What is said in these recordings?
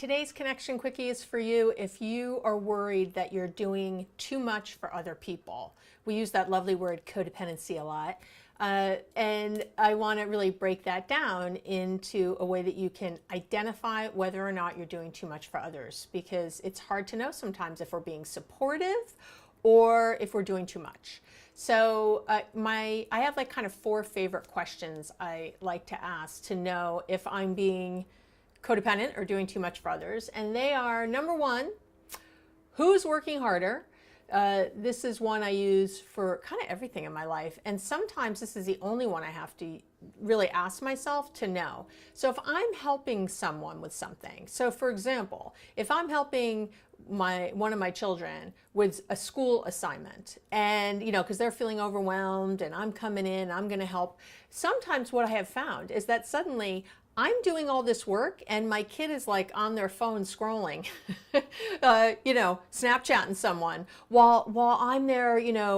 Today's Connection Quickie is for you if you are worried that you're doing too much for other people. We use that lovely word codependency a lot. And I want to really break that down into a way that you can identify whether or not you're doing too much for others, because it's hard to know sometimes if we're being supportive or if we're doing too much. So I have like kind of 4 favorite questions I like to ask to know if I'm being codependent or doing too much for others. And they are, number 1, who's working harder? This is one I use for kind of everything in my life. And sometimes this is the only one I have to really ask myself to know. So if I'm helping someone with something, so for example, if I'm helping one of my children with a school assignment, and because they're feeling overwhelmed and I'm coming in, I'm going to help. Sometimes what I have found is that suddenly I'm doing all this work and my kid is like on their phone scrolling, Snapchatting someone while I'm there,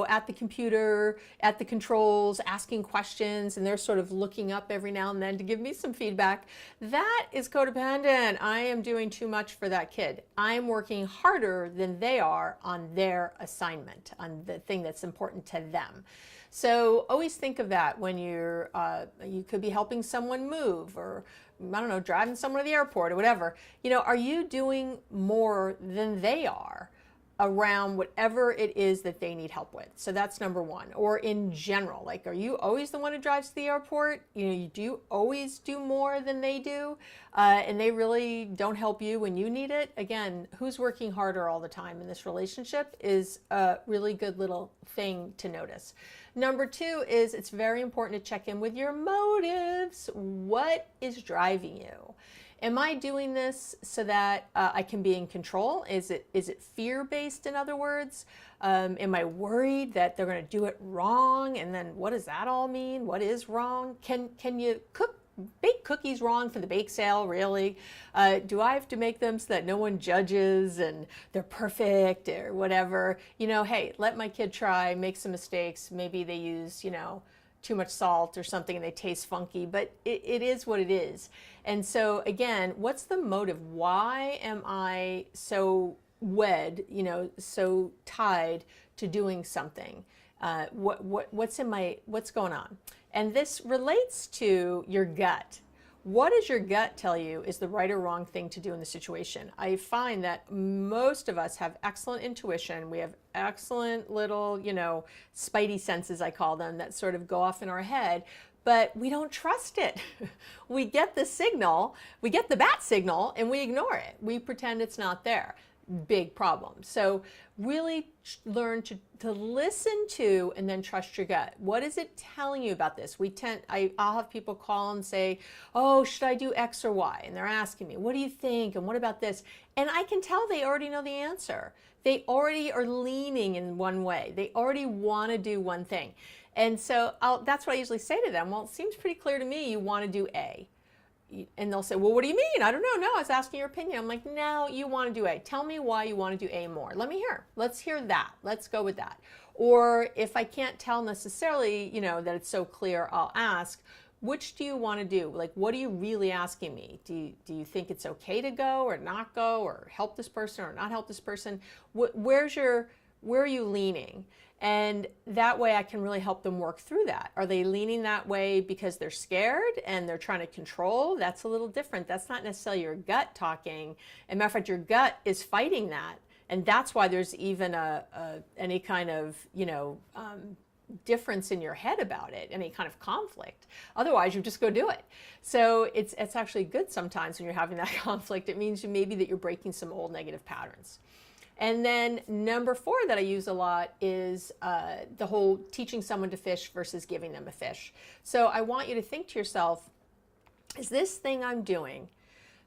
at the computer, at the controls, asking questions, and they're sort of looking up every now and then to give me some feedback. That is codependent. I am doing too much for that kid. I'm working harder than they are on their assignment, on the thing that's important to them. So always think of that when you could be helping someone move, or I don't know, driving someone to the airport or whatever. Are you doing more than they are around whatever it is that they need help with? So that's number 1. Or in general, like, are you always the one who drives to the airport? Do you always do more than they do? And they really don't help you when you need it? Again, who's working harder all the time in this relationship is a really good little thing to notice. Number 2 is it's very important to check in with your motives. What is driving you? Am I doing this so that I can be in control? Is it fear-based, in other words? Am I worried that they're going to do it wrong? And then what does that all mean? What is wrong? Can you bake cookies wrong for the bake sale, really? Do I have to make them so that no one judges and they're perfect or whatever? Hey, let my kid try, make some mistakes. Maybe they use, too much salt or something and they taste funky, but it is what it is. And so again, what's the motive? Why am I so so tied to doing something? What's going on? And this relates to your gut. What does your gut tell you is the right or wrong thing to do in the situation? I find that most of us have excellent intuition. We have excellent little, spidey senses, I call them, that sort of go off in our head, but we don't trust it. We get the signal, we get the bat signal, and we ignore it. We pretend it's not there. Big problem. So really learn to listen to and then trust your gut. What is it telling you about this? I'll have people call and say, oh, should I do X or Y? And they're asking me, what do you think? And what about this? And I can tell they already know the answer. They already are leaning in one way. They already want to do one thing. And so that's what I usually say to them. Well, it seems pretty clear to me you want to do A. And they'll say, well, what do you mean? I don't know. No, I was asking your opinion. I'm like, no, you want to do A. Tell me why you want to do A more. Let me hear. Let's hear that. Let's go with that. Or if I can't tell necessarily, that it's so clear, I'll ask, which do you want to do? Like, what are you really asking me? Do you think it's okay to go or not go, or help this person or not help this person? Where are you leaning? And that way I can really help them work through that. Are they leaning that way because they're scared and they're trying to control? That's a little different. That's not necessarily your gut talking. As a matter of fact, your gut is fighting that. And that's why there's even any kind of, difference in your head about it, any kind of conflict. Otherwise, you just go do it. So it's actually good sometimes when you're having that conflict. It means maybe that you're breaking some old negative patterns. And then number 4 that I use a lot is the whole teaching someone to fish versus giving them a fish. So I want you to think to yourself, is this thing I'm doing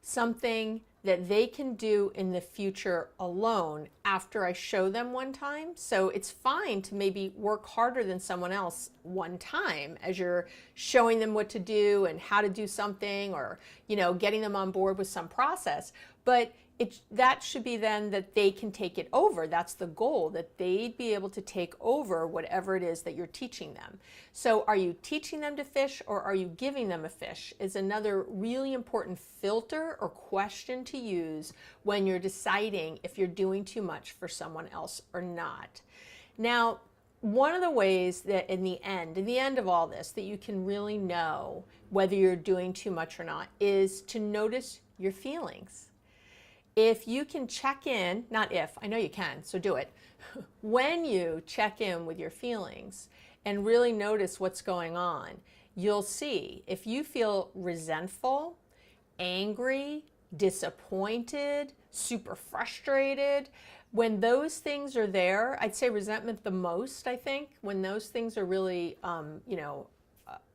something that they can do in the future alone after I show them one time? So it's fine to maybe work harder than someone else one time as you're showing them what to do and how to do something, or getting them on board with some process. But that should be then that they can take it over. That's the goal, that they'd be able to take over whatever it is that you're teaching them. So are you teaching them to fish, or are you giving them a fish, is another really important filter or question to use when you're deciding if you're doing too much for someone else or not. Now, one of the ways that in the end of all this, that you can really know whether you're doing too much or not is to notice your feelings. If you can check in, not if, I know you can, so do it. When you check in with your feelings and really notice what's going on, you'll see if you feel resentful, angry, disappointed, super frustrated, when those things are there, I'd say resentment the most, I think, when those things are really,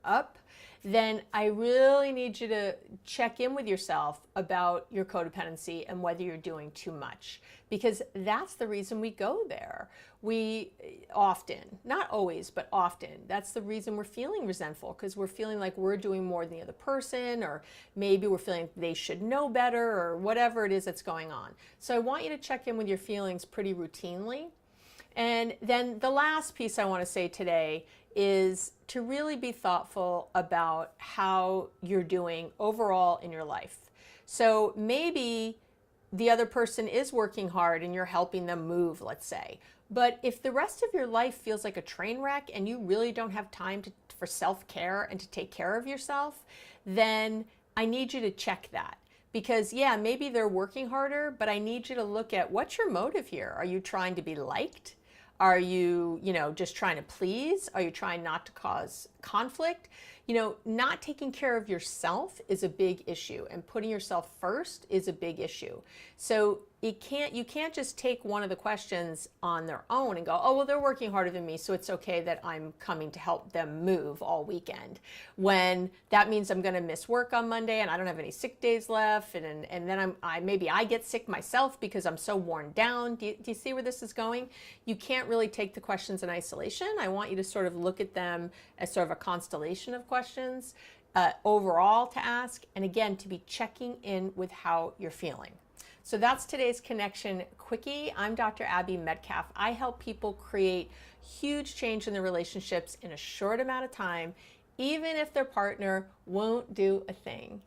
up, then I really need you to check in with yourself about your codependency and whether you're doing too much, because that's the reason we go there. We often, not always, but often, that's the reason we're feeling resentful, because we're feeling like we're doing more than the other person, or maybe we're feeling they should know better, or whatever it is that's going on. So I want you to check in with your feelings pretty routinely. And then the last piece I want to say today is to really be thoughtful about how you're doing overall in your life. So maybe the other person is working hard and you're helping them move, let's say. But if the rest of your life feels like a train wreck and you really don't have time for self-care and to take care of yourself, then I need you to check that. Because yeah, maybe they're working harder, but I need you to look at what's your motive here. Are you trying to be liked? Are you, just trying to please? Are you trying not to cause conflict? Not taking care of yourself is a big issue, and putting yourself first is a big issue. So you can't just take one of the questions on their own and go, oh, well, they're working harder than me, so it's okay that I'm coming to help them move all weekend, when that means I'm going to miss work on Monday and I don't have any sick days left, and then maybe I get sick myself because I'm so worn down. Do you see where this is going? You can't really take the questions in isolation. I want you to sort of look at them as sort of a constellation of questions overall to ask, and again, to be checking in with how you're feeling. So that's today's Connection Quickie. I'm Dr. Abby Medcalf. I help people create huge change in their relationships in a short amount of time, even if their partner won't do a thing.